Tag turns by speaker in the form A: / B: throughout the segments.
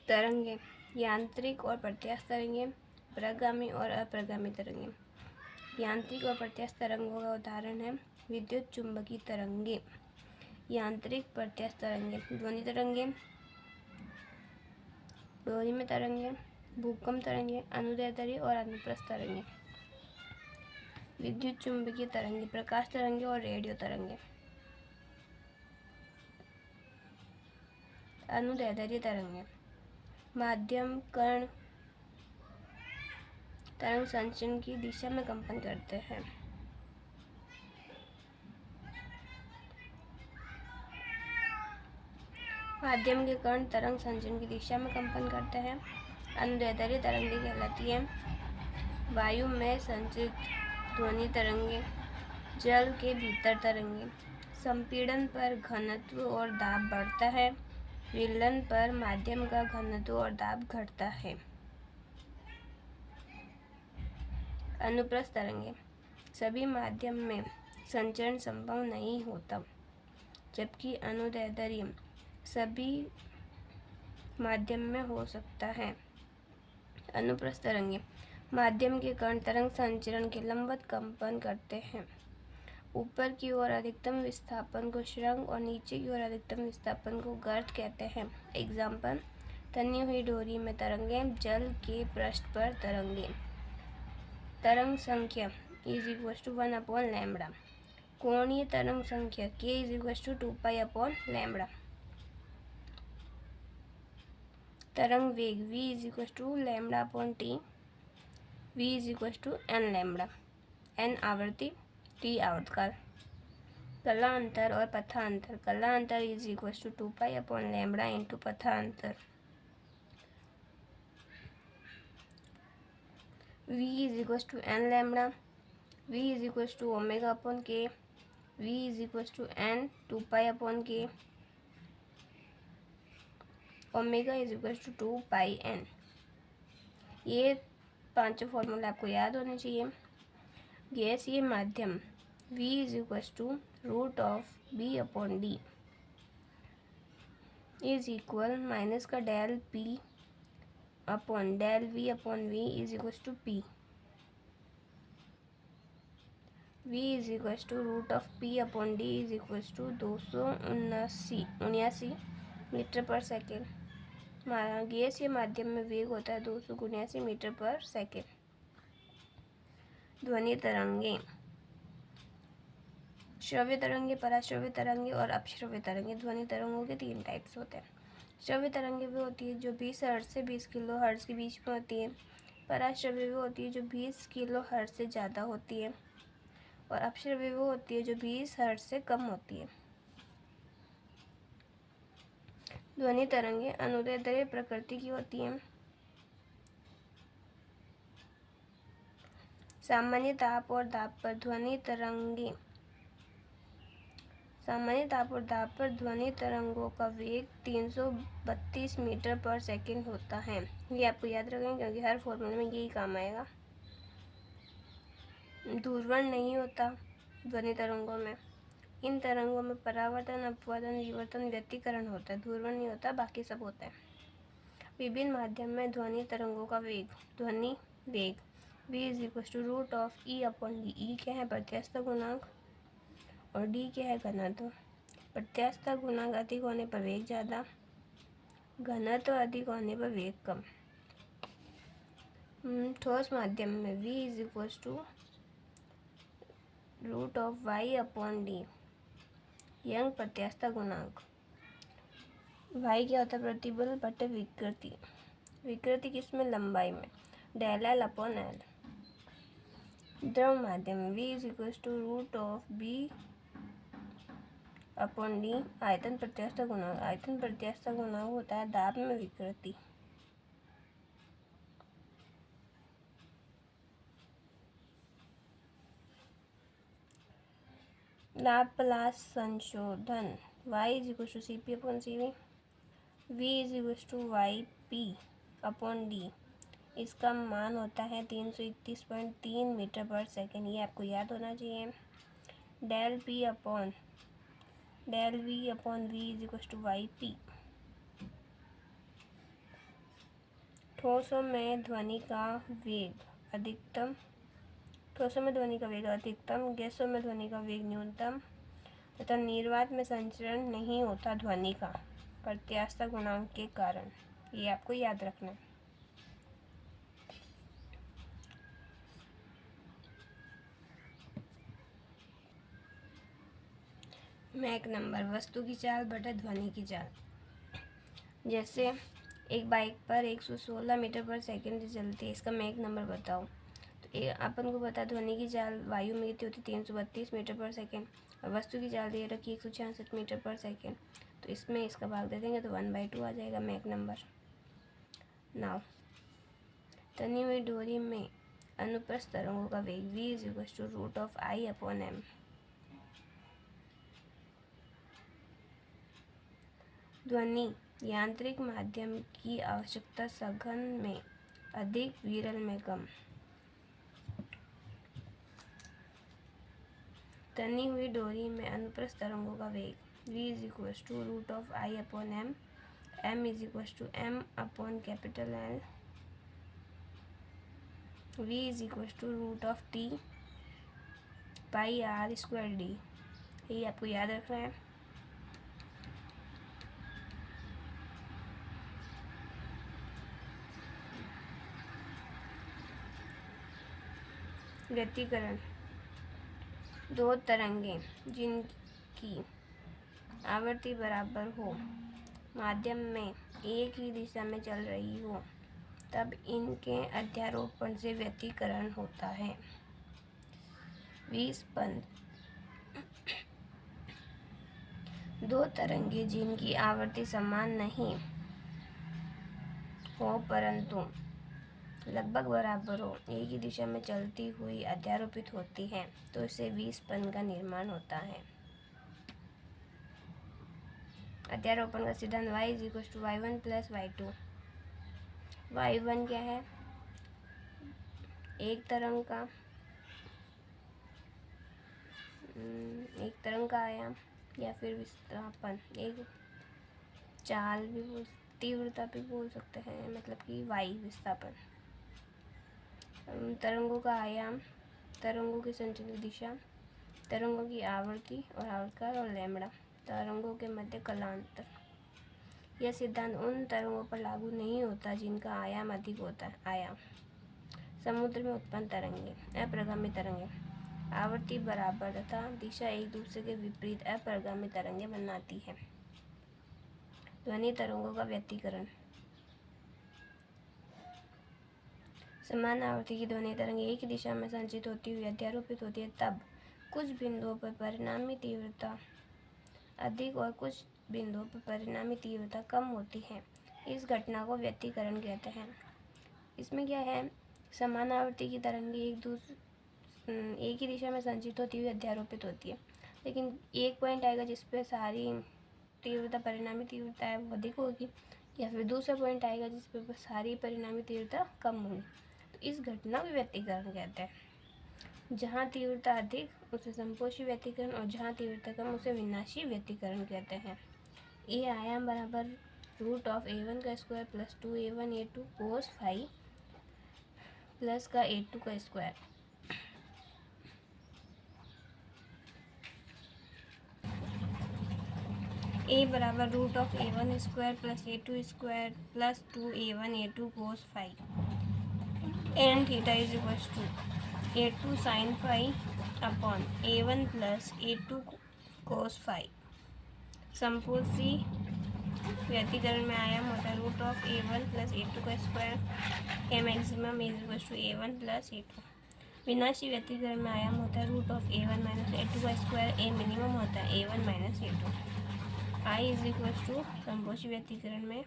A: तरंगे, यांत्रिक और प्रत्यास्थ तरंगे, प्रगामी और अप्रगामी तरंगे। यांत्रिक और प्रत्यास्थ तरंगों का उदाहरण है विद्युत चुंबकीय तरंगे, यांत्रिक प्रत्यास्थ तरंगे, ध्वनि तरंगे, डोरीमी तरंगे, भूकंप तरंगे, अनुदैर्ध्य और अनुप्रस्थ तरंगे। विद्युत चुंबकीय तरंगे, प्रकाश तरंगे और रेडियो तरंगे। अनुदैर्ध्य तरंगे, माध्यम कण तरंग संचरण की दिशा में कंपन करते हैं। माध्यम के कण तरंग संचरण की दिशा में कंपन करते हैं। अनुदैर्ध्य तरंगे कहलाती है वायु में संचित ध्वनि तरंगे, जल के भीतर तरंगे। संपीड़न पर घनत्व और दाब बढ़ता है, विलयन पर माध्यम का घनत्व और दाब घटता है। अनुप्रस्थ तरंगे, सभी माध्यम में संचरण संभव नहीं होता, जबकि अनुदैर्ध्य सभी माध्यम में हो सकता है। अनुप्रस्थ तरंगे, माध्यम के कण तरंग संचरण के लंबवत कंपन करते हैं। ऊपर की ओर अधिकतम विस्थापन को शृंग और नीचे की ओर अधिकतम विस्थापन को गर्त कहते हैं। एग्जाम्पल, तनी हुई डोरी में तरंगे, जल के पृष्ठ पर तरंगे। तरंग संख्या (1/λ), कोणीय तरंग संख्या k (2π/λ), तरंग वेग v(λ/t), v(n)λ), n आवृत्ति, t आवर्तकाल। कला अंतर और पथांतर, कला अंतर (2π/λ × पथांतर), v(n)λ), v(ω/k), v(n)2π/k, ω(2πn). ये पांचों फॉर्मूले आपको याद होने चाहिए। गैसीय माध्यम v√b/d इज इक्वल माइनस का del p/del v/v is equal to p। v is equal to √p/d is equal to 279 meter पर सेकेंड। गैसीय माध्यम में वेग होता है 279 मीटर पर सेकेंड। ध्वनि तरंगे, श्रव्य तरंगे, पराश्रव्य तरंगे और अपश्रव्य तरंगे। ध्वनि तरंगों के 3 टाइप्स होते हैं। श्रव्य तरंगे वो होती है जो 20 हर्ट्ज से 20 किलो हर्ट्ज के बीच में होती है। पराश्रव्य वो होती है जो 20 किलो हर्ट्ज से ज़्यादा होती है। और अपश्रव्य वो होती है जो 20 हर्ट्ज से कम होती है। ध्वनि तरंगे अनुदैर्ध्य प्रकृति की होती हैं। सामान्य ताप और दाब पर ध्वनि तरंगे, सामान्य ताप और दाब पर ध्वनि तरंगों का वेग 332 मीटर पर सेकेंड होता है। ये आपको याद रखें क्योंकि हर फॉर्मूले में यही काम आएगा। ध्रुवण नहीं होता ध्वनि तरंगों में। इन तरंगों में परावर्तन, अपवर्तन, विवर्तन, व्यतिकरण होता है। ध्रुवण नहीं होता, बाकी सब होता है। विभिन्न माध्यम में ध्वनि तरंगों का वेग, ध्वनि वेग v is equal to √e/d। E क्या है? प्रत्यास्थ गुणांक, और d क्या है? घनत्व। प्रत्यास्थ गुणांक अधिक होने पर वेग ज़्यादा, घनत्व अधिक होने पर वेग कम। ठोस माध्यम में v is equal to √y/d। Young प्रत्यास्थ गुणांक। y क्या होता है? प्रतिबल बटे विकृति। विकृति किसमें? लंबाई में, del L/L। द्रव माध्यम में v is equal to √b/d। आयतन प्रत्यास्थ गुणांक। आयतन प्रत्यास्थ गुणांक होता है दाब में विकृति। लाप्लास संशोधन y is equal to cp/cv, v is equal to yp/d। इसका मान होता है 331.3 मीटर पर सेकेंड। ये आपको याद होना चाहिए। del v/v is equal to yp। ठोसों में ध्वनि का वेग अधिकतम गैसों में ध्वनि का वेग न्यूनतम तथा निर्वात में संचरण नहीं होता ध्वनि का प्रत्यास्थता गुणांक के कारण। ये आपको याद रखना है। मैक नंबर वस्तु की चाल बटा ध्वनि की चाल। जैसे एक बाइक पर 116 मीटर पर सेकंड से चलती है, इसका मैक नंबर बताओ। तो अपन को पता ध्वनि की चाल वायु में कितनी होती है 332 मीटर पर सेकंड, और वस्तु की चाल दे रखी 166 मीटर पर सेकंड। तो इसमें इसका भाग दे देंगे तो 1/2 आ जाएगा मैक नंबर। नाउ तनी हुई डोरी में अनुप्रस्थ तरंगों का वेग v = √I/m। ध्वनि यांत्रिक माध्यम की आवश्यकता सघन में अधिक, विरल में कम। तनी हुई डोरी में अनुप्रस्थ तरंगों का वेग v = √I/m, m = m/L, v √T πr²d। ये आपको याद रखना है। व्यतिकरण दो तरंगें जिनकी आवृत्ति बराबर हो, माध्यम में एक ही दिशा में चल रही हो, तब इनके अध्यारोपण से व्यतिकरण होता है। विस्पंद दो तरंगें जिनकी आवृत्ति समान नहीं हो परंतु लगभग बराबर हो, एक ही दिशा में चलती हुई अध्यारोपित होती हैं, तो इससे विस्पंद का निर्माण होता है। अध्यारोपण का सिद्धांत y = y1 + y2। y1 क्या है? एक तरंग का आयाम या फिर विस्थापन, एक चाल भी तीव्रता भी बोल सकते हैं, मतलब कि वाई विस्थापन। तरंगों का आयाम, तरंगों की संचलित दिशा, तरंगों की आवृत्ति और आवर्तकाल, और लैम्ब्डा तरंगों के मध्य कलांतर। यह सिद्धांत उन तरंगों पर लागू नहीं होता जिनका आयाम अधिक होता है। आयाम समुद्र में उत्पन्न तरंगें, अप्रगामी तरंगें, आवृत्ति बराबर तथा दिशा एक दूसरे के विपरीत अप्रगामी तरंगें बनाती है। ध्वनि तरंगों का व्यतिकरण समान आवृत्ति की ध्वनि तरंग एक ही दिशा में संचित होती हुई अध्यारोपित होती है, तब कुछ बिंदुओं पर परिणामी तीव्रता अधिक और कुछ बिंदुओं पर परिणामी तीव्रता कम होती है। इस घटना को व्यतिकरण कहते हैं। इसमें क्या है, समान आवृत्ति की तरंगें एक ही दिशा में संचित होती हुई अध्यारोपित होती है, लेकिन एक पॉइंट आएगा जिस पे सारी तीव्रता परिणामी तीव्रता है वो अधिक होगी, या फिर दूसरा पॉइंट आएगा जिस पे सारी परिणामी तीव्रता कम होगी। तो इस घटना को व्यतिकरण कहते हैं। जहाँ तीव्रता अधिक उसे संपोषी व्यतिकरण, और जहाँ तीव्रता कम उसे विनाशी व्यतिकरण कहते हैं। ए आयाम बराबर √A1² + 2A1A2 cos phi plus का A2 का स्क्वायर। A बराबर √A1² + A2² + 2A1A2 cos phi and theta = A2 sin phi upon A1 + A2 cos phi। संपोषी व्यतिकरण में आयाम होता है √A1 + A2 का स्क्वायर। ए मैक्सिमम = A1 + A2। विनाशी व्यतिकरण में आयाम होता है √A1 - A2 का स्क्वायर। ए मिनिमम होता है A1 - A2। I = संपोषी व्यतिकरण में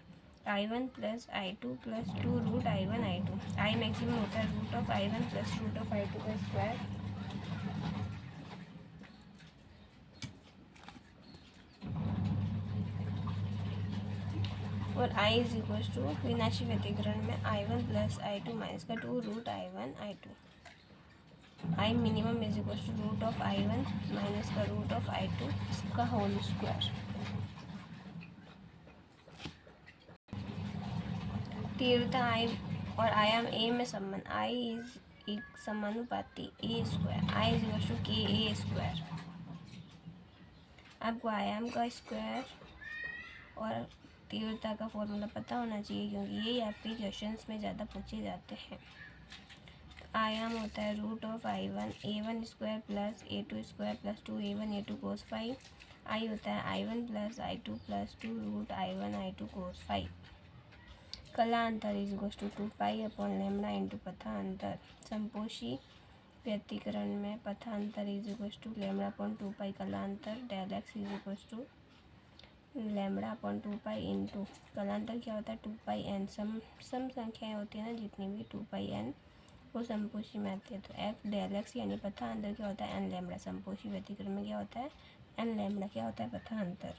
A: I1 + I2 + 2 √I1 I2। I maximum होता है √I1 + √I2 का स्क्वायर। और I = विनाशी व्यतिकरण में I1 + I2 - का 2 √I1 I2। I minimum = √I1 - का √I2 इसका होल स्क्वायर। तीव्रता I और आयाम ए में संबंध आई इज एक समानुपाती a square, I is equal to के ए स्क्वायर। आपको आयाम का स्क्वायर और तीव्रता का फॉर्मूला पता होना चाहिए, क्योंकि ये आपके क्वेश्चंस में ज़्यादा पूछे जाते हैं। आयाम होता है root of a1 square plus a2 square plus 2a1 a2 cos phi. I होता है i1 plus i2 plus 2 root i1 i2 cos phi. कलांतर is equal to 2 upon lambda into पथांतर। संपोषी व्यतिकरण में पथांतर is equal to lambda upon 2 कलांतर del x is equal to lambda upon 2 into कलांतर क्या होता है 2 n। सम संख्याएं होती है ना जितनी भी 2 n वो संपोषी में आती है। तो f डेल एक्स यानी पथांतर क्या होता है n लैम्डा। संपोषी व्यतिकरण में क्या होता है n लैम्डा क्या होता है पथांतर।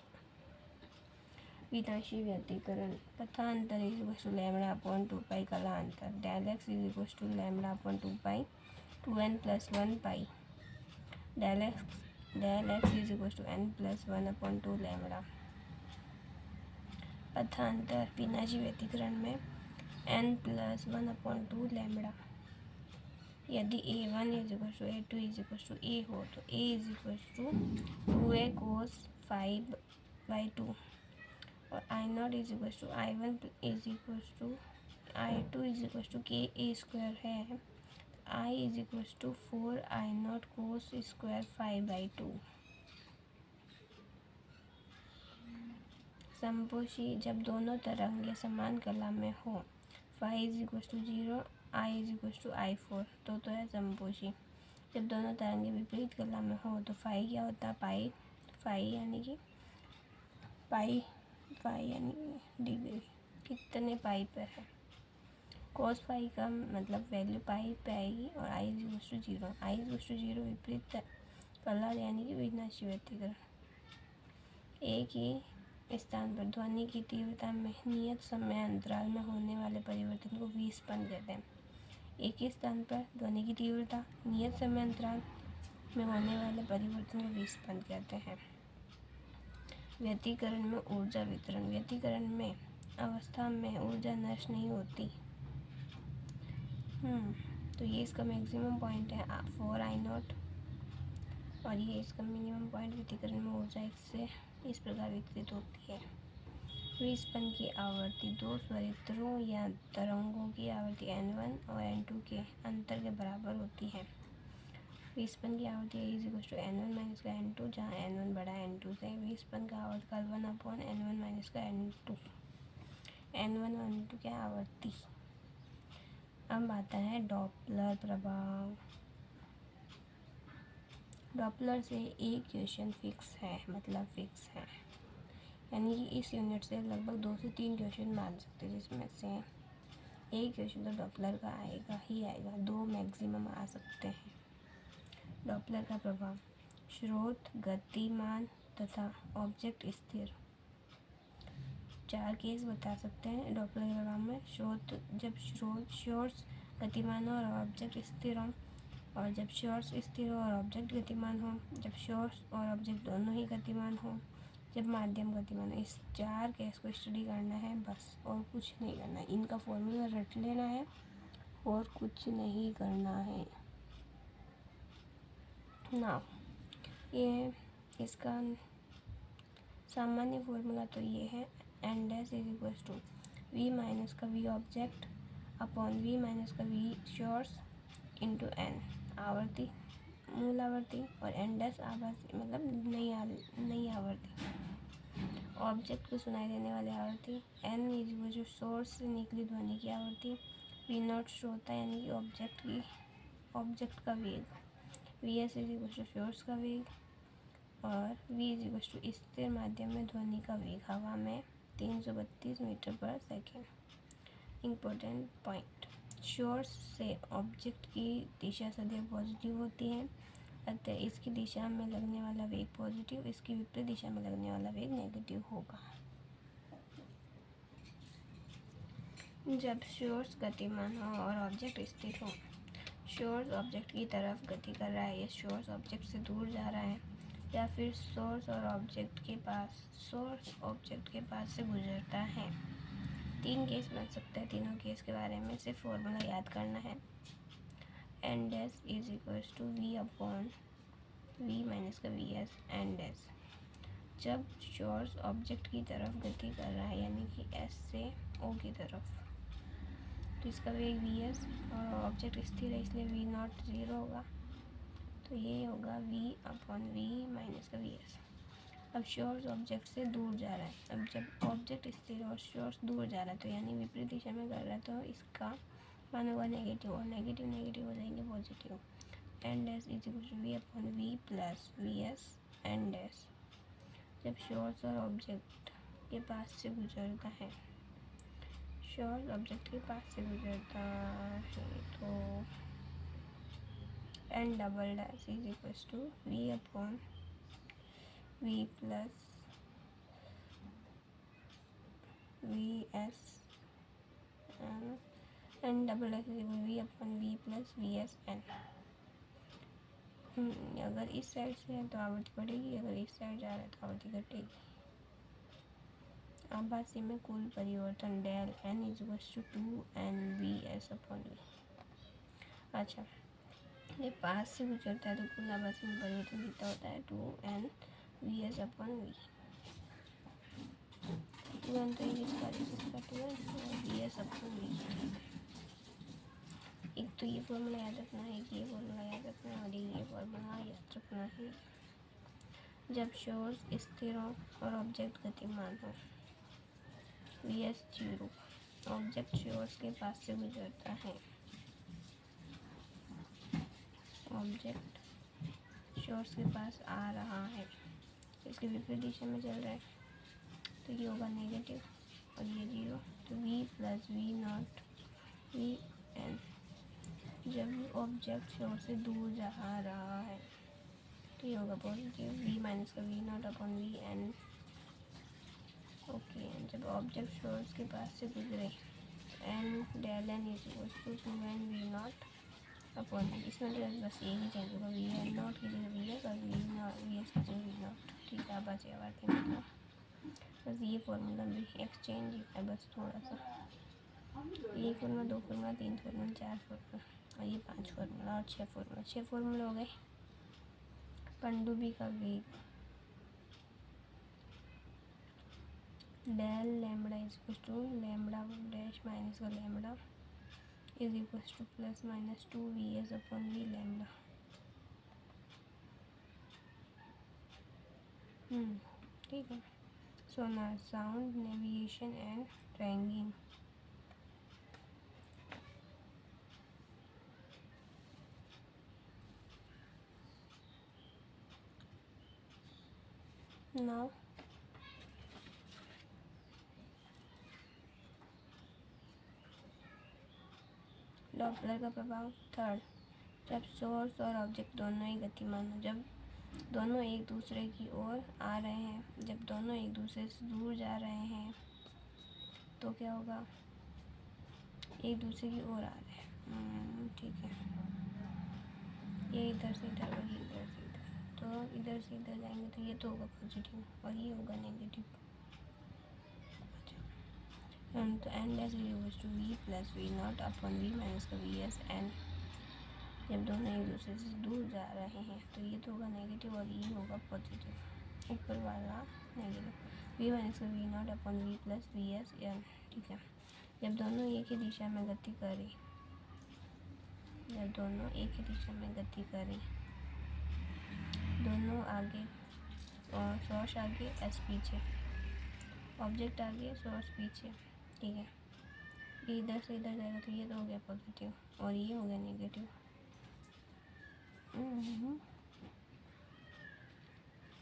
A: विनाशी व्यतिकरण पथांतर is equal to lambda upon 2 कलांतर del x is equal to lambda upon 2n plus 1 pi del x is equal to n plus 1 upon 2 lambda. पथांतर विनाशी व्यतिकरण में n प्लस 1 अपॉन 2 लैम्डा। यदि a1 is equal to a2 is equal to a हो तो a is equal to 2a cos 5/2 और i0 is equal to i1 is equal to i2 is equal to के ए square है। i is equal to 4i0 cos square 5/2। संपोषी जब दोनों तरंगे समान कला में हो phi is equal to 0 I is equal to i4 तो है संपोषी। जब दोनों तरंगे विपरीत कला में हो तो फाई क्या होता है फाई यानी कि पाई यानी डिग्री कितने पाई पर है। कोस फाई का मतलब वैल्यू पाई पे आएगी और I is equal to 0। I is equal to 0 विपरीत कला यानी कि विनाशी व्यतिकरण। एक ही स्थान पर ध्वनि की तीव्रता में नियत समय अंतराल में होने वाले परिवर्तन को विस्पंद कहते हैं। एक ही स्थान पर ध्वनि की तीव्रता नियत समय अंतराल में होने वाले परिवर्तन को विस्पंद कहते हैं। व्यतिकरण में ऊर्जा वितरण व्यतिकरण में अवस्था में ऊर्जा नष्ट नहीं होती। तो ये इसका मैक्सिमम पॉइंट है 4i0 और ये इसका मिनिमम पॉइंट। व्यतिकरण में ऊर्जा इससे इस प्रकार विकसित होती है। विस्पंद की आवृत्ति दो स्वरित्रों या तरंगों की आवृत्ति n1 और n2 के अंतर के बराबर होती है। विस्पंद की आवृत्ति is equal to n1 minus का n2 जहाँ n1 बड़ा n2 से। विस्पंद का आवर्तकाल 1 अपॉन n1 माइनस का n2। n1 और n2 क्या आवृत्ति। अब आता है डॉपलर प्रभाव। डॉपलर से एक क्वेश्चन फिक्स है मतलब फिक्स है, यानी कि इस यूनिट से लगभग 2 से 3 क्वेश्चन मान सकते हैं, जिसमें से एक क्वेश्चन तो डॉपलर का आएगा ही आएगा, 2 मैक्सिमम आ सकते हैं। डॉपलर का प्रभाव स्रोत गतिमान तथा ऑब्जेक्ट स्थिर। 4 केस बता सकते हैं डॉपलर के प्रभाव में। जब सोर्स गतिमान हो और ऑब्जेक्ट स्थिर हो, और जब सोर्स स्थिर हो और ऑब्जेक्ट गतिमान हो, जब सोर्स और ऑब्जेक्ट दोनों ही गतिमान हो, जब माध्यम गतिमान हो। इस 4 केस को स्टडी करना है बस, और कुछ नहीं करना है। इनका फॉर्मूला रट लेना है और कुछ नहीं करना है ना। ये इसका सामान्य फॉर्मूला तो ये है n dash is equal to v minus का v object upon v minus का v सोर्स इंटू n आवर्ती मूल आवर्ती और n डैश आवर्ती मतलब नई आवर्ती ऑब्जेक्ट को सुनाई देने वाली आवर्ती। n is equal to source से निकली ध्वनि की आवर्ती। v नॉट श्रोता यानी कि ऑब्जेक्ट का वेग। vs is equal to source का वेग और v इज इक्वल टू स्थिर माध्यम में ध्वनि का वेग हवा में 332 मीटर पर सेकेंड। इम्पोर्टेंट पॉइंट, सोर्स से ऑब्जेक्ट की दिशा सदैव पॉजिटिव होती है, अतः इसकी दिशा में लगने वाला वेग पॉजिटिव, इसकी विपरीत दिशा में लगने वाला वेग नेगेटिव होगा। जब सोर्स गतिमान हो और ऑब्जेक्ट स्थिर हो, सोर्स ऑब्जेक्ट की तरफ गति कर रहा है या सोर्स ऑब्जेक्ट से दूर जा रहा है, या फिर सोर्स ऑब्जेक्ट के पास से गुजरता है, तीन केस बन सकते हैं, तीनों केस के बारे में सिर्फ फॉर्मूला याद करना है। N dash is equals to V upon V minus का वी एस एन डैश। जब सोर्स ऑब्जेक्ट की तरफ गति कर रहा है, यानी कि एस से ओ की तरफ, तो इसका वेग वी एस और ऑब्जेक्ट स्थिर है इसलिए वी नॉट ज़ीरो होगा, तो ये होगा वी अपॉन वी माइनस का वी एस। अब सोर्स ऑब्जेक्ट से दूर जा रहा है, अब जब ऑब्जेक्ट स्थिर और सोर्स दूर जा रहा है तो यानी विपरीत दिशा में कर रहा है, तो इसका मान होगा नेगेटिव, और नेगेटिव नेगेटिव हो जाएंगे positive. N dash is equal to V upon V plus V S N dash. जब सोर्स और ऑब्जेक्ट के पास से गुजरता है, सोर्स ऑब्जेक्ट के पास से गुजरता है, तो N double dash is equal to V upon V plus V S N double dash is equal V upon V plus V S N. अगर इस साइड से है तो आवृत्ति बढ़ेगी, अगर इस साइड जा रहा है तो आवृत्ति घटेगी। आभासी में कुल परिवर्तन del N is equal to two N V S upon V. अच्छा, ये पास से गुजरता है तो कुल आभासी में परिवर्तन कितना होता है, two N V S upon V. Two N तो इसका two N V S upon V. एक तो ये फॉर्मूला याद रखना है, ये फॉर्मूला याद रखना है, और ये फॉर्मूला याद रखना है। जब सोर्स स्थिर हो और ऑब्जेक्ट गतिमान हो, V S zero, object source के पास से गुजरता है, ऑब्जेक्ट सोर्स के पास आ रहा है, इसके विपरीत दिशा में चल रहा है, तो ये होगा नेगेटिव और ये जीरो, तो V plus V not V N. जब ऑब्जेक्ट सोर्स से दूर जा रहा है तो ये होगा पॉजिटिव, वी माइनस का V not upon V N. Okay, जब ऑब्जेक्ट सोर्स के पास से गुजरे, N del N is equal to two N V not upon, इसमें तो बस ये ही चेंज होगा, वी एन नॉट की जगह वी एस और वी नॉट वी एस की जगह वी नॉट। ठीक है, बस ये बात है, बस ये फॉर्मूला भी एक्सचेंज है, बस थोड़ा सा। एक फॉर्मूला, दो फॉर्मूला, तीन फॉर्मूला, चार फॉर्मूला, और ये पांच फॉर्मूला और छः फॉर्मूला। छः फॉर्मूले हो गए। पनडुब्बी का वेग del lambda is equal to lambda dash minus का lambda is equal to plus minus two V S upon V lambda. ठीक है। Sonar, sound, navigation and ranging. Now Doppler का प्रभाव। थर्ड, जब सोर्स और ऑब्जेक्ट दोनों ही गतिमान हो, जब दोनों एक दूसरे की ओर आ रहे हैं, जब दोनों एक दूसरे से दूर जा रहे हैं, तो क्या होगा, एक दूसरे की ओर आ रहे हैं। ठीक है, ये इधर से इधर और ये इधर से इधर, तो इधर से इधर जाएंगे तो ये तो होगा पॉजिटिव और ये होगा नेगेटिव। तो N dash is equal to V plus V not upon V minus का वी एस एन। जब दोनों एक दूसरे से दूर जा रहे हैं तो ये तो होगा नेगेटिव और ये होगा पॉजिटिव, ऊपर वाला नेगेटिव, वी माइनस का V not upon V plus V S N. ठीक है, जब दोनों एक ही दिशा में गति करें, जब दोनों एक ही दिशा में गति करें, दोनों आगे और सोर्स आगे एस पीछे, ऑब्जेक्ट आगे सोर्स पीछे। ठीक है, ये इधर से इधर जाएगा तो ये तो हो गया पॉजिटिव और ये हो गया नेगेटिव।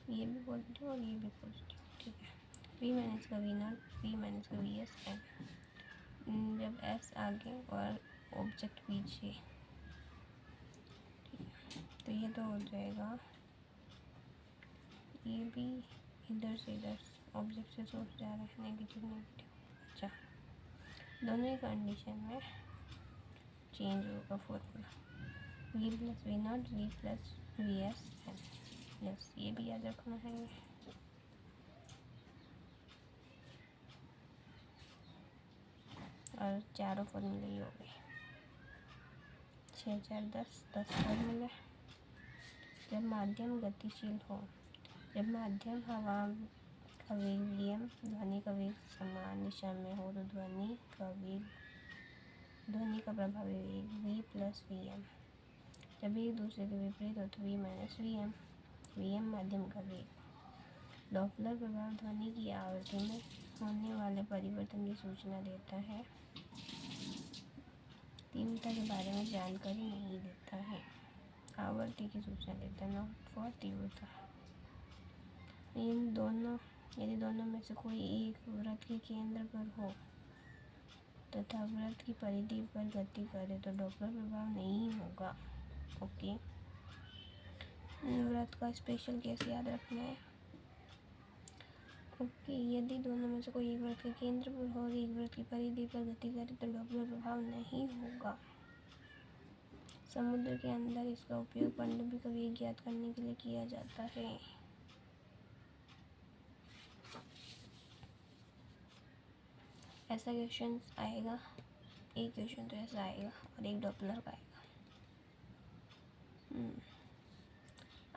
A: ये भी पॉजिटिव और ये भी पॉजिटिव। ठीक है, वी माइनस का वी नॉट वी माइनस का वी एस एन। जब एस आगे और ऑब्जेक्ट पीछे, तो ये तो हो जाएगा, ये भी इधर से इधर ऑब्जेक्ट से सोर्स जा रहा है, नेगेटिव नेगेटिव। अच्छा, दोनों ही कंडीशन में चेंज होगा formula, V plus V not V plus V S N. Yes, ये भी याद रखना है। और चारों फॉर्मूले ही हो गए। 6 4 10 फॉर्मूले। जब माध्यम गतिशील हो, जब माध्यम हवा का वेग vm, ध्वनि का वेग समान दिशा में हो तो ध्वनि का प्रभावी वेग v प्लस vm। जब एक दूसरे के विपरीत हो तो v माइनस vm माध्यम का वेग। डॉपलर प्रभाव ध्वनि की आवृत्ति में होने वाले परिवर्तन की सूचना देता है, तीव्रता के बारे में जानकारी नहीं देता है। आवृत्ति की सूचना देता है, नॉट फॉर तीव्रता। यदि दोनों में से कोई एक वृत्त के केंद्र पर हो तथा वृत्त की परिधि पर गति करे तो डॉपलर प्रभाव नहीं होगा। ओके, वृत्त का स्पेशल केस याद रखना है। ओके, यदि दोनों में से कोई एक वृत्त के केंद्र पर हो और एक वृत्त की परिधि पर गति करे तो डॉपलर प्रभाव नहीं होगा। समुद्र के अंदर इसका उपयोग पनडुब्बी का वेग ज्ञात करने के लिए किया जाता है। ऐसा क्वेश्चन आएगा, एक क्वेश्चन तो ऐसा आएगा और एक डॉपलर का आएगा।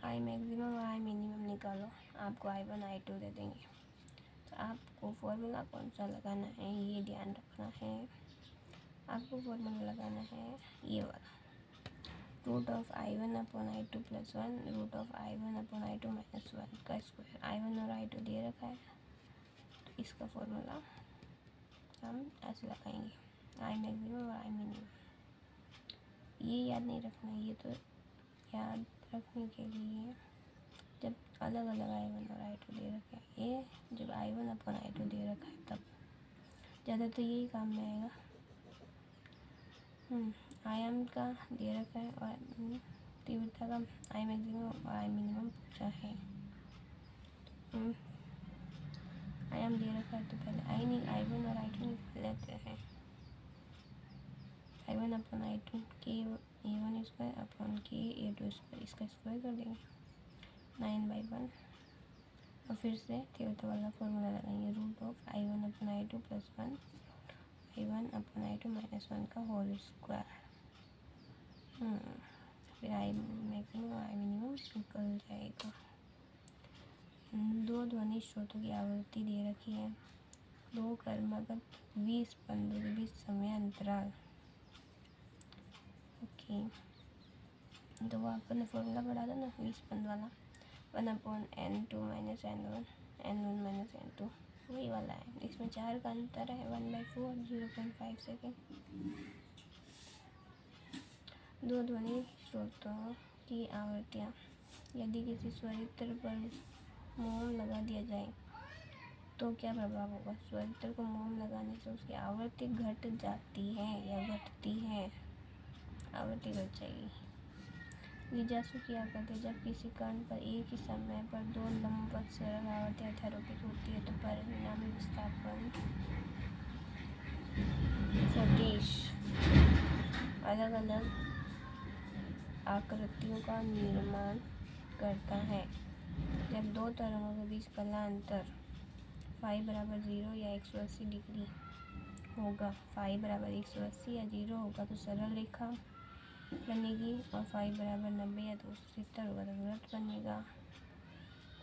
A: आई मैक्सिमम और आई मिनिमम निकालो, आपको I1 I2 दे देंगे। तो आपको फॉर्मूला कौन सा लगाना है ये ध्यान रखना है। आपको फॉर्मूला लगाना है ये वाला, root of I1 upon I2 plus 1 root of I1 upon I2 minus 1 का स्क्वायर। I1 और I2 दे रखा है तो इसका फॉर्मूला हम ऐसे लगाएंगे, आई मैक्सिमम और आई मिनिमम। ये याद नहीं रखना, ये तो याद रखने के लिए जब अलग अलग I1 और I2 दे रखा है, ये जब I1 अपॉन I2 दे रखा है तब ज़्यादा तो यही काम में आएगा। आयाम का दे रखा है और तीव्रता का आई मैक्सिमम और आई मिनिमम पूछा है। आयाम दे रखा है तो पहले I1 और I2 निकाल लेते हैं। I1 अपॉन I2 के A1 स्क्वायर अपॉन के A2 स्क्वायर, इसका स्क्वायर कर देंगे 9/1 और फिर से तीव्रता वाला फॉर्मूला लगाएंगे, root of I1 upon I2 plus 1 I1 upon I2 minus 1 का होल स्क्वायर। फिर आई मैक्सिमम और आई मिनिमम निकल जाएगा। दो ध्वनि स्रोतों की आवृत्ति दे रखी है, दो क्रमागत 20 स्पंदों के बीच समय अंतराल। ओके, तो वो आपने फॉर्मूला पढ़ा था ना 20 स्पंद वाला, 1/n2 minus n1 minus n2, वही वाला है। इसमें 4 का अंतर है, 1/4 0.5 सेकेंड। दो ध्वनि स्रोतों की आवृत्तियाँ, यदि किसी स्वरित्र पर मोम लगा दिया जाए तो क्या प्रभाव होगा। स्वरित्र को मोम लगाने से उसकी आवृत्ति घट जाती है या घटती है, आवृत्ति घट जाएगी। लीजासु क्या करते, जब किसी कण पर एक ही समय पर दो लंबवत सरल आवृत्तियाँ अध्यारोपित होती है तो परिणामी विस्थापन सदिश अलग अलग आकृतियों का निर्माण करता है। जब दो तरंगों के बीच कालांतर फाई बराबर 0 या 180 डिग्री होगा, फाई बराबर 180 या 0 होगा तो सरल रेखा बनेगी और फाई बराबर 90 या 270 होगा तो वृत्त बनेगा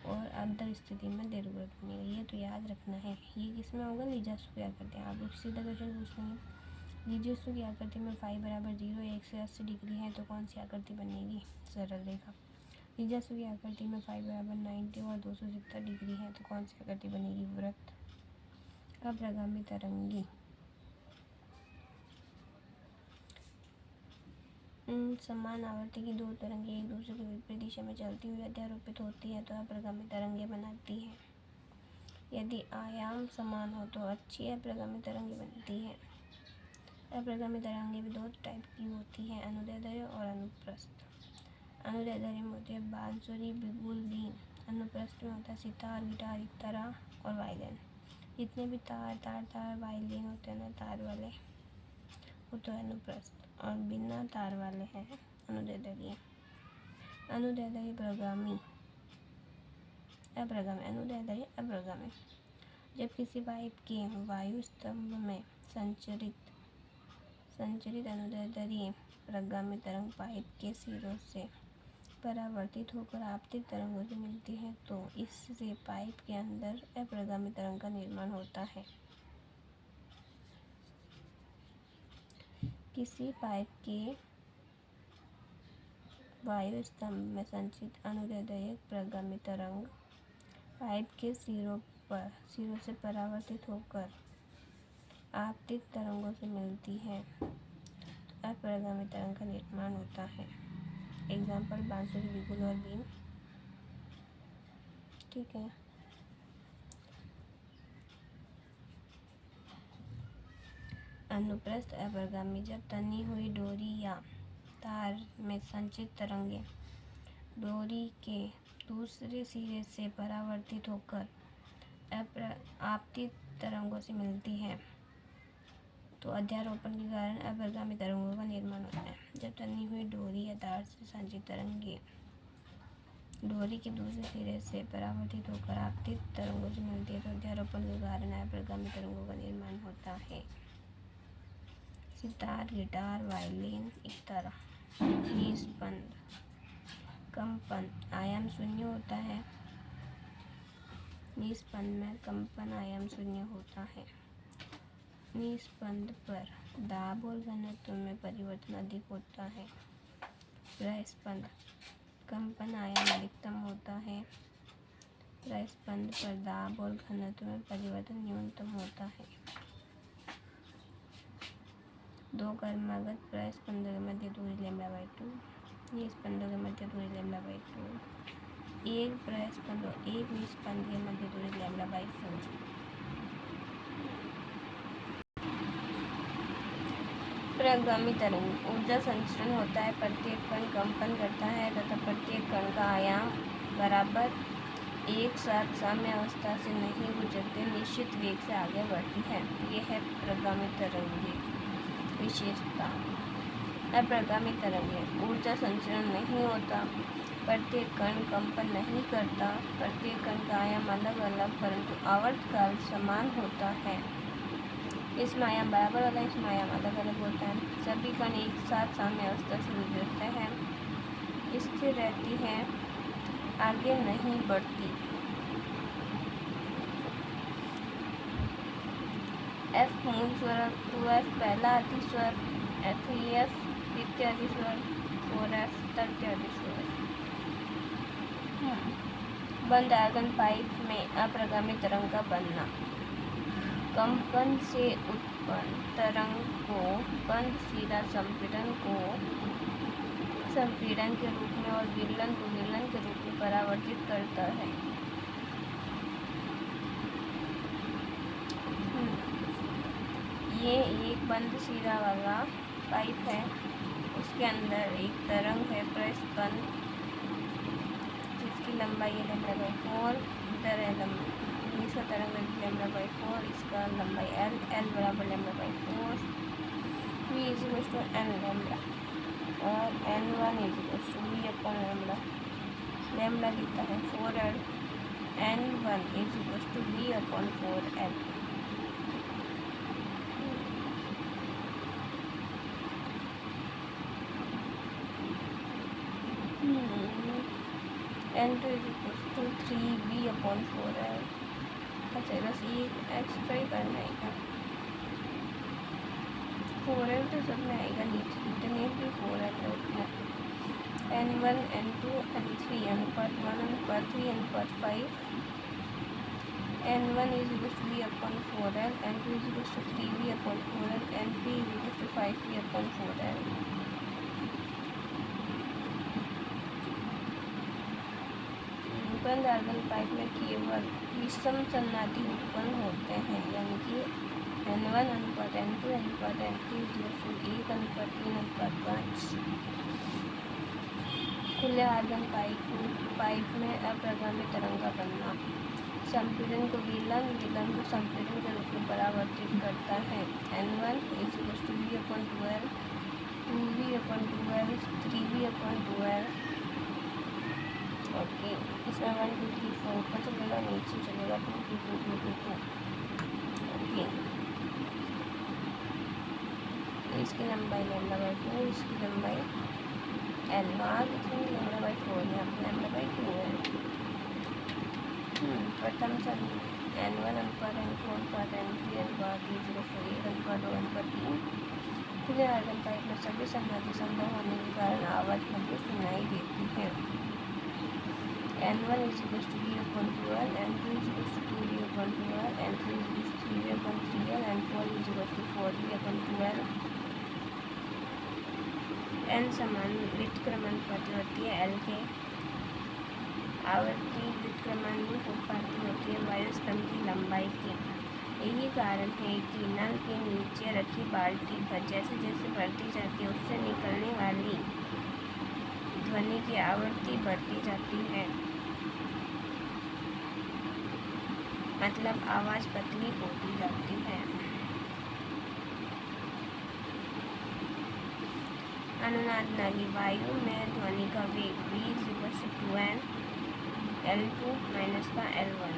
A: और अंतर स्थिति में दीर्घवृत्त बनेगा। ये तो याद रखना है। ये किस में होगा, लीजासु की आकृति। आप लोग सीधा क्वेश्चन पूछ लेंगे, लीजासु की आकृति में फाई बराबर 0 या 180 डिग्री है तो कौन सी आकृति बनेगी, सरल रेखा। लीजासु की आकृति में फाई बराबर 90 और 270 डिग्री है तो कौन सी आकृति बनेगी, वृत्त। अप्रगामी तरंगी समान आवृत्ति की दो तरंगे एक दूसरे के विपरीत दिशा में चलती हुई अध्यारोपित होती है तो अप्रगामी तरंगे बनाती है। यदि आयाम समान हो तो अच्छी अप्रगामी तरंगे बनती है। अप्रगामी तरंगे भी दो टाइप की होती हैं, अनुदैर्ध्य और अनुप्रस्थ। अनुदैर्ध्य में होती है बांसुरी, बिगुल, बीन। अनुप्रस्थ में होता है सितार, गिटार, इकतारा और वायलिन। जितने भी तार वायलिन होते हैं ना, तार वाले, वो तो अनुप्रस्थ, और बिना तार वाले हैं अनुदैर्ध्य। अनुदैर्ध्य प्रगामी, अप्रगामी, अनुदैर्ध्य अप्रगामी। जब किसी पाइप के वायु स्तंभ में संचरित संचरित अनुदैर्ध्य प्रगामी तरंग पाइप के सिरों से परावर्तित होकर आपतित तरंगों से मिलती है तो इससे पाइप के अंदर अप्रगामी तरंग का निर्माण होता है। किसी पाइप के वायु स्तंभ में संचित अनुदैर्ध्य प्रगामी तरंग पाइप के सिरों से परावर्तित होकर आपतित तरंगों से मिलती है तो अप्रगामी तरंग का निर्माण होता है। एग्जाम्पल बांसुरी, बिगुल और बीन। ठीक है। अनुप्रस्थ अप्रगामी, जब तनी हुई डोरी या तार में संचित तरंगें डोरी के दूसरे सिरे से परावर्तित होकर आपतित तरंगों से मिलती है तो अध्यारोपण के कारण अप्रगामी तरंगों का निर्माण होता है। जब तनी हुई डोरी या तार से संचित तरंगें डोरी के दूसरे सिरे से परावर्तित होकर आपतित तरंगों से मिलती है तो अध्यारोपण के कारण अप्रगामी तरंगों का निर्माण होता है। सितार, गिटार, वायलिन इत्यादि। निस्पंद कंपन आयाम शून्य होता है। निस्पंद में कंपन आयाम शून्य होता है। निस्पंद पर दाब और घनत्व में परिवर्तन अधिक होता है। प्रस्पंद कंपन आयाम अधिकतम होता है। प्रस्पंद पर दाब और घनत्व में परिवर्तन न्यूनतम होता है। दो क्रमागत प्रस्पंदों के मध्य दूरी λ/2, निस्पंदों के मध्य दूरी λ/2, एक प्रस्पंद और एक निस्पंद के मध्य दूरी λ/4। प्रगामी तरंग ऊर्जा संचरण होता है। प्रत्येक कण कंपन करता है तथा प्रत्येक कण का आयाम बराबर एक साथ साम्य अवस्था से नहीं गुजरते निश्चित वेग से आगे बढ़ती है। यह है प्रगामी तरंग की विशेषता। अप्रगामी तरंगें ऊर्जा संचरण नहीं होता, प्रत्येक कण कंपन नहीं करता, प्रत्येक कण का आयाम अलग अलग परंतु आवर्तकाल समान होता है। इसमें आयाम बराबर वाला, इसमें आयाम अलग अलग होता है। सभी कण एक साथ साम्य अवस्था से गुजरते हैं, स्थिर रहती हैं, आगे नहीं बढ़ती। एफ मूल स्वर, 2F पहला आदि स्वर, 3F द्वितीय आदि स्वर, 4F तृतीय आदि स्वर। बंद आर्गन पाइप में अप्रगामी तरंग का बनना। कंपन से उत्पन्न तरंग को बंद सिरा संपीड़न के रूप में और विरलन को विरलन के रूप में परावर्तित करता है। ये एक बंद सिरा वाला पाइप है, उसके अंदर एक तरंग है प्रस्पंद जिसकी लंबाई है λ/4। इधर है इसका तरंग λ/4, इसका लंबाई L बराबर λ/4। V = n और n1 = v/λ। लैम्ब्डा दिखता है 4L, n1 = v/4L। n2 = 3v/4L। अच्छा, बस ये एक्स्ट्रा ही करना है। 4L तो सब में आएगा, नीचे जितने भी 4L है उतना। n1, n2, n3 अनुपात 1 अनुपात 3 अनुपात 5। n1 = v/4L, n2 = 3v/4L, n3 = 5v/4L। बंद आर्गन पाइप में केवल विषम सन्नाटी उत्पन्न होते हैं, यानी कि n1 अनुपात n2 अनुपात n3 = 1 अनुपात 3 अनुपात 5। खुले आर्गन पाइप में अप्रगामी तरंग का बनना। संपीड़न को विरलन, विरलन को संपीड़न के रूप में परावर्तित करता है। n1 = v/2L, 2v/2L, 3v/2L। Okay, इसमें 1 2 3 4 ऊपर चलेगा, नीचे चलेगा 2 2 2 2 2 2। ओके, इसकी लंबाई λ/2, इसकी लंबाई l भाग कितनी λ/4, यहाँ पर λ/2 है। प्रथम सभी n1 अनुपात n2 अनुपात n3 अनुपात (1 अनुपात 2 अनुपात 3) खुले आर्गन पाइप में सभी संगति संभव होने के कारण आवाज़ मधुर सुनाई देती है। n1 = v/2l, n2 = 2v/2l, n3 = 3v/3l, n4 = 4v/2l। n समान व्युत्क्रमानुपाती होती है l के। आवृत्ति व्युत्क्रमानुपाती होती है वायु स्तंभ की लंबाई की। यही कारण है कि नल के नीचे रखी बाल्टी पर जैसे जैसे बढ़ती जाती है उससे निकलने वाली ध्वनि की आवृत्ति बढ़ती जाती है, मतलब आवाज़ पतली होती जाती है। अनुनाद नाली। वायु में ध्वनि का वेग v = 2n L2 - L1,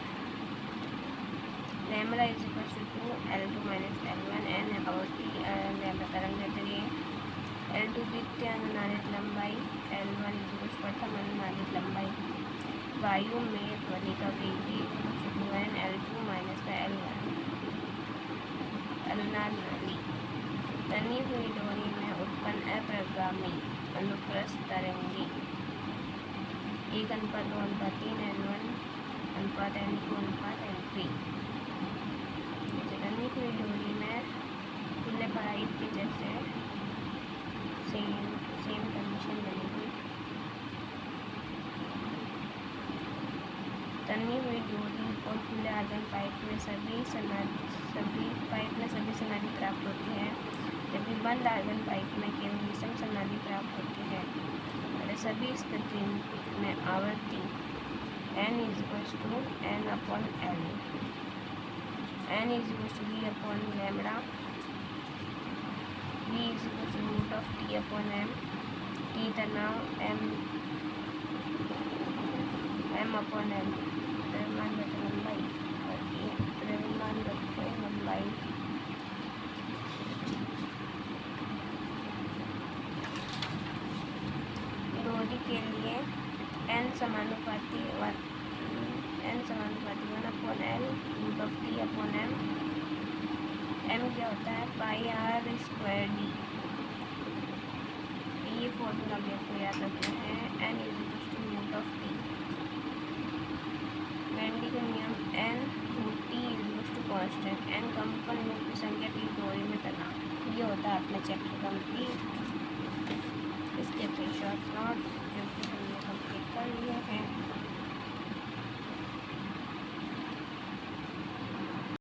A: λ = 2 L2 - L1, n आवृत्ति λ तरंगदैर्घ्य, L2 द्वितीय अनुनादित लंबाई, L1 = प्रथम अनुनादित लंबाई। वायु में ध्वनि का वेग v = 2n L2 - L1। अनुनाद नाली। तनी हुई डोरी में उत्पन्न अप्रगामी अनुप्रस्थ तरंगें 1:2:3 n1 अनुपात n2 अनुपात n3। तनी हुई डोरी में खुले पाइप के जैसे सेम कंडीशन बनेगी। तनी हुई डोरी और खुले आर्गन पाइप में सभी सनादि प्राप्त होती है, जबकि बंद आर्गन पाइप में केवल विषम सनादि प्राप्त होती है। और सभी स्थिति में आवृत्ति n = n/l, n = v/λ, v = √T/m, T तनाव, m/l, द्रव्यमान घटक लंबाई। डोरी के लिए n समानुपाती 1/l √T/m। m क्या होता है? πr²d। ये फॉर्मूला भी आपको याद रखना है। n = √T। मेंडी का नियम n T = कांस्टेंट, n कंपन लूप की संख्या, T डोरी में तनाव। ये होता है अपना चैप्टर कंप्लीट। इसके शॉर्ट नोट्स